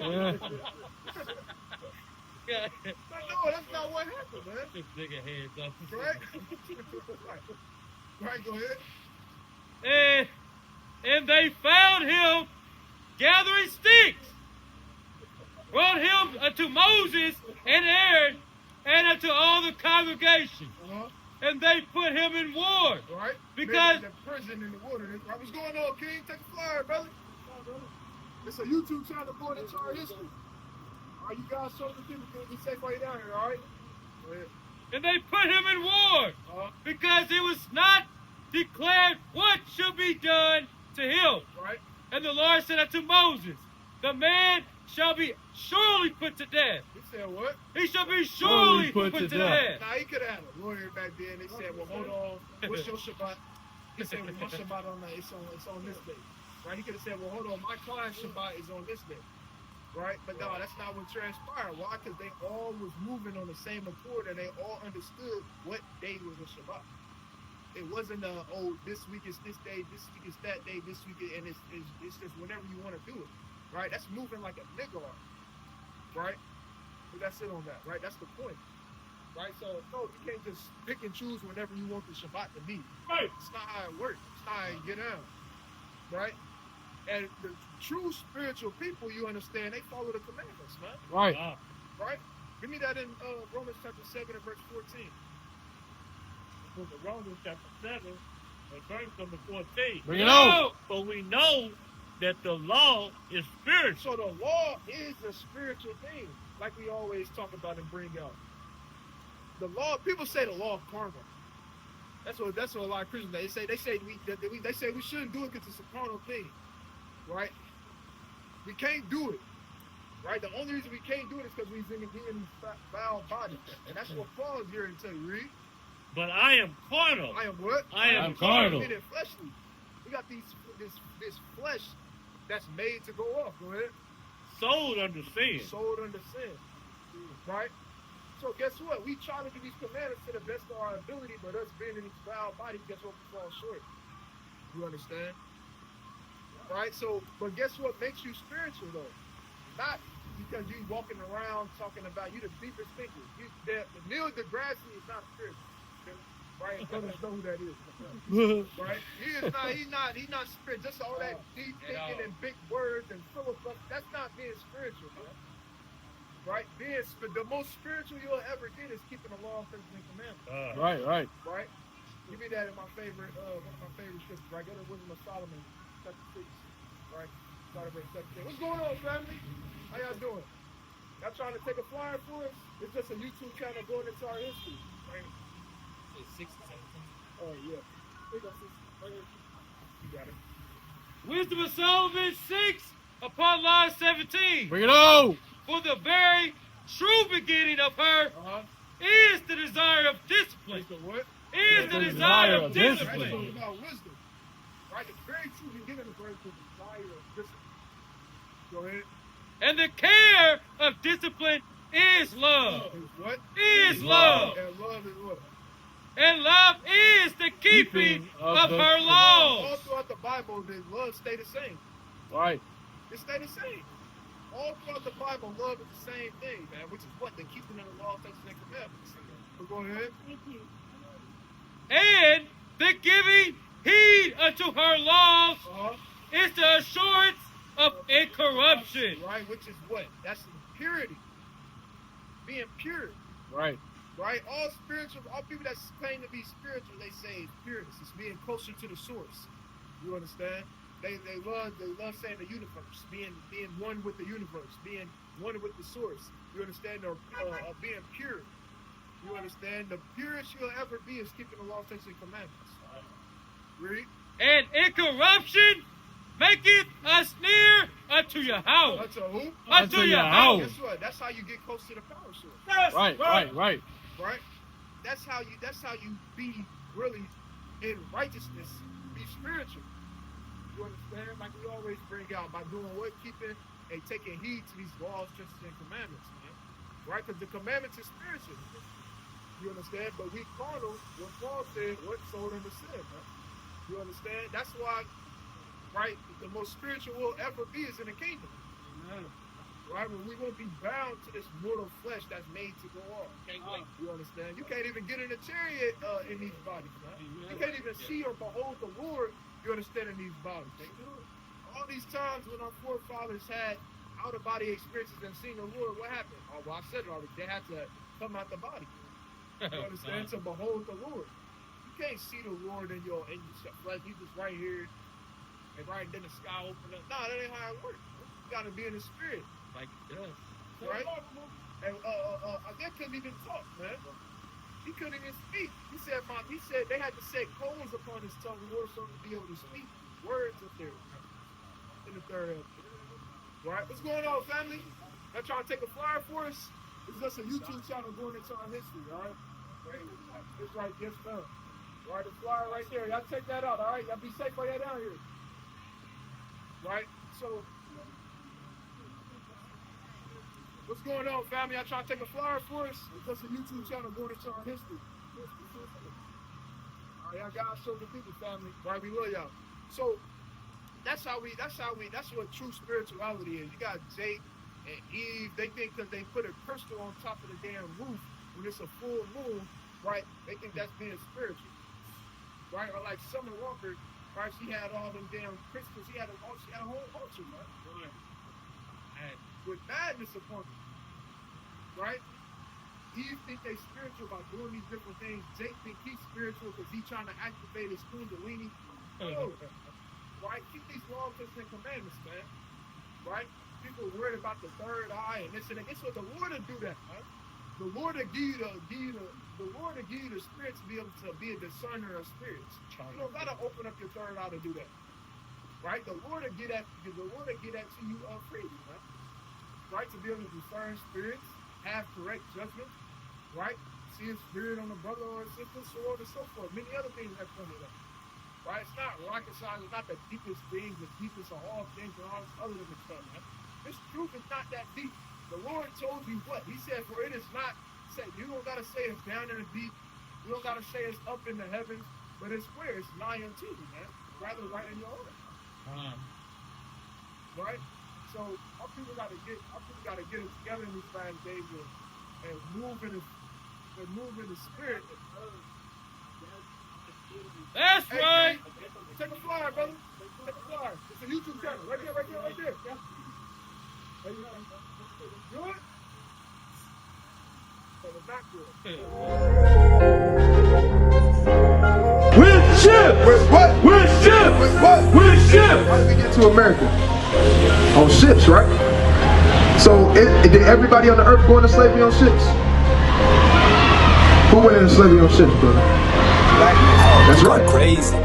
no, that's not what happened, man. This nigga hands up. Right? Right, go ahead. And they found him gathering sticks, brought him unto Moses and Aaron and unto all the congregation. And they put him in ward. Right? Because the prison in the water. What's going on, King? Take a flyer, brother. It's a YouTube channel going into our history. All right, you guys show the people can be safe while you're down here, all right? Go ahead. And they put him in ward because it was not declared what should be done to him. Right. And the Lord said unto Moses, the man shall be surely put to death. He said what? He shall be surely put to death. Now, he could have had a lawyer back then. They said, well, hold on. What's your Shabbat? He said, well, my Shabbat on it's on this day. Right? He could have said, well, hold on. My client's Shabbat is on this day. Right? But no, that's not what transpired. Why? Because they all was moving on the same accord and they all understood what day was a Shabbat. It wasn't this week is this day, this week is that day, this week and it's just whenever you want to do it. Right? That's moving like a nigga. Right? But that's it on that, right? That's the point. Right? So no, you can't just pick and choose whenever you want the Shabbat to be. Right. It's not how it works. It's not how you get down. Right? And the true spiritual people, you understand, they follow the commandments, man. Right. Right? Give me that in Romans chapter 7 and verse 14. Book of Romans chapter 7 and verse number 14. Bring it on. But we know that the law is spiritual. So the law is a spiritual thing, like we always talk about and bring out. The law, people say the law of karma. That's what a lot of Christians they say we shouldn't do it because it's a carnal thing. Right? We can't do it. Right? The only reason we can't do it is because we're in foul bodies. And that's what Paul is here to tell you, read. But I am carnal. I am what? I am carnal. We fleshly. We got this flesh that's made to go off. Go ahead. Sold under sin. Sold under sin. Right? So guess what? We try to do these commandments to the best of our ability, but us being in these foul bodies, guess what? We fall short. You understand? Right? So, but guess what makes you spiritual though? Not because you walking around talking about you the deepest thinker. Neil deGrasse is not spiritual. Right? Brothers know who that is. Right? He's not spiritual. Just all that deep thinking and big words and philosophy. That's not being spiritual, man. Right? The most spiritual you'll ever get is keeping the law, statutes, and commandments. Right. Right? Give me that in my favorite, one of my favorite scriptures. Right? Go to Wisdom of Solomon, chapter 6. Right? Start at verse 17. What's going on, family? How y'all doing? Y'all trying to take a flyer for us? It's just a YouTube channel going into our history. Right? 6 and 17. Oh, yeah. Here you go, sis. Right here. You got it. Wisdom of Solomon 6 upon line 17. Bring it on. For the very true beginning of her is the desire of discipline. The what? Is the desire of discipline. That's all about wisdom. Right? The very true beginning of her is the desire of discipline. Go ahead. And the care of discipline is love. Is what? Is love. And love is what? And love is the keeping of her laws. All throughout the Bible, the love stay the same. Right. It stay the same. All throughout the Bible, love is the same thing, man. Which is what? The keeping of the law, statutes, and commandments. So go ahead. And the giving heed unto her laws is the assurance of incorruption. Right, which is what? That's purity. Being pure. Right. Right? All people that claim to be spiritual, they say it's pureness. It's being closer to the source. You understand? They love saying the universe, being one with the universe, being one with the source. You understand? Or being pure. You understand? The purest you'll ever be is keeping the law, statutes, and commandments. Read. And incorruption maketh us near unto your house. Unto who? Unto your house. Guess what? That's how you get close to the power source. Yes, Right. Right? That's how you be really in righteousness, be spiritual. You understand? Like we always bring out by doing what? Keeping and taking heed to these laws, justice, and commandments, man. Right? Because the commandments is spiritual. You understand? But we carnal, what Paul said, what sold into sin, man. You understand? That's why, right, the most spiritual we'll ever be is in the kingdom. Amen. Right? When we won't be bound to this mortal flesh that's made to go off. You understand? You can't even get in a chariot in these bodies, man. Amen. You can't even see or behold the Lord, you understand, in these bodies. All these times when our forefathers had out-of-body experiences and seen the Lord, what happened? Oh, well, I said it already. They had to come out the body. You understand? To behold the Lord. You can't see the Lord in your flesh. He's just right here, and right then the sky open up. Nah, that ain't how it works. You gotta be in the spirit. Like it does. Right? And they couldn't even talk, man. He couldn't even speak. He said they had to set coals upon his tongue in order for him to be able to speak words up there in the third episode. Right? What's going on, family? Y'all trying to take a flyer for us? It's just a YouTube channel going into our history, all right? It's right, yes, ma'am. All right, the flyer right there. Y'all check that out, all right? Y'all be safe while y'all down here. Right? So, what's going on, family? Y'all trying to take a flyer for us? It's just a YouTube channel going into our history. All right, y'all guys show the people, family. Right, we love y'all. So, that's what true spirituality is. You got Jake and Eve, they think that they put a crystal on top of the damn roof when it's a full moon, right? They think that's being spiritual, right? Or like Summer Walker, right? She had all them damn crystals. She had a whole altar, right? And with madness upon them, right? Eve think they spiritual by doing these different things. Jake think he's spiritual because he's trying to activate his kundalini. No. Right? Keep these laws and commandments, man. Right? People worried about the third eye and this and that. Guess what? The Lord will do that, man. The Lord will give you the spirit to be able to be a discerner of spirits. You don't gotta open up your third eye to do that. Right? The Lord will get that to you freely, man. Right? To be able to discern spirits, have correct judgment, right? See a spirit on a brother or a sister, so on and so forth. Many other things have come to that. Right? It's not rocket science, it's not the deepest things, the deepest of all things, and all this other different stuff, man. This truth is not that deep. The Lord told you what? He said, for it is not said. You don't gotta say it's down in the deep. You don't gotta say it's up in the heavens, but it's where? It's nigh unto you, man. Rather right in your heart. Right? So our people gotta get it together in these last days and move in the spirit. That's right. Man, take a flyer, brother. Take a flyer. It's a YouTube channel. Right there. Good? So the back door. With ship! With what? With ship! With what? With ship! How did we get to America? On ships, right? So, did everybody on the earth go into slavery on ships? Who went into slavery on ships, brother? That's right. Crazy.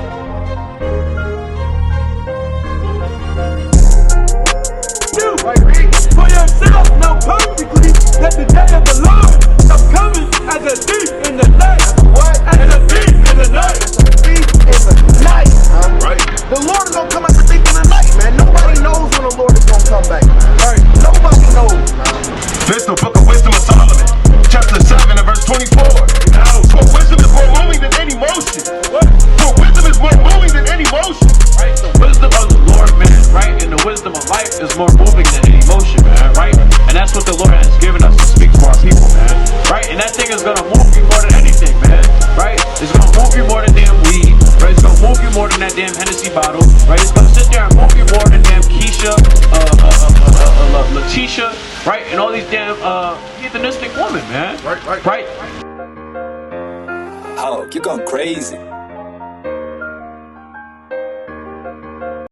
For yourself, know perfectly that the day of the Lord is coming as a thief in the night. What? As a thief in the night. Thief in the night. Right. The Lord is gonna come as a thief in the night, man. Nobody knows when the Lord is gonna come back, man. Right. Nobody knows. This the book of wisdom of Solomon, chapter 7 and verse 24. For wisdom is more moving than any motion. What? For wisdom is more moving than any motion. Right? The wisdom of the Lord, man, right? And the wisdom of life is more moving than any emotion, man, right? And that's what the Lord has given us to speak to our people, man, right? And that thing is gonna move you more than anything, man, right? It's gonna move you more than damn weed, right? It's gonna move you more than that damn Hennessy bottle, right? It's gonna sit there and move you more than damn Keisha, Letitia, right? And all these damn heathenistic women, man. Right. Oh, you're going crazy.